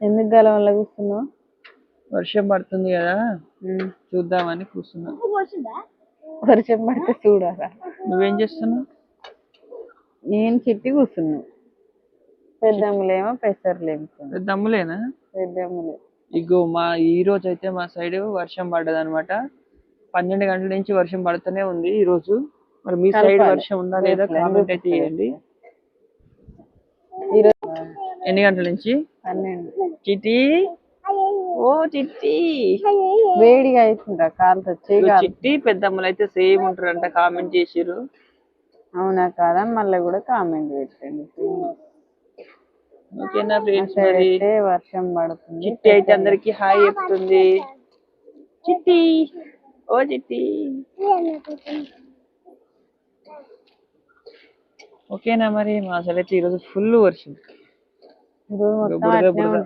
ఎందుకు గల వల్ల కూర్చున్నావు? వర్షం పడుతుంది కదా చూద్దామని కూర్చున్నా. వర్షం పడితే చూడాలా? నువ్వేం చేస్తున్నావు? నేను చిట్టి కూర్చున్నా. పెద్దమ్మలేమో పెసర్లేమో. పెద్దమ్ములేనా? పెద్దమ్మలే. ఇగో ఈ రోజు అయితే మా సైడ్ వర్షం పడ్డది అనమాట. 12 గంటల నుంచి వర్షం పడుతూనే ఉంది ఈ రోజు. మరి మీ సైడ్ వర్షం ఉందా లేదా కామెంట్ అయితే చేయండి. ఎన్ని గంటల నుంచి? 12. చిట్టి ఓ చిట్టి వేడిగా అవుతుందా కాలుతో? చిట్టి పెద్దమ్మలు అయితే సేమ్ ఉంటారంట కామెంట్ చేసిర్రు. అవునా కాదా? మళ్ళీ కూడా కామెంట్ పెట్టండి. ఓకేనా ఫ్రెండ్స్? వర్షం పడుతుంది. చిట్టి అయితే అందరికి హాయ్ చెప్తుంది. చిట్టి ఓ చిట్టి. ఓకేనా మరి? మా సైడ్ అయితే ఈరోజు ఫుల్ వర్షం.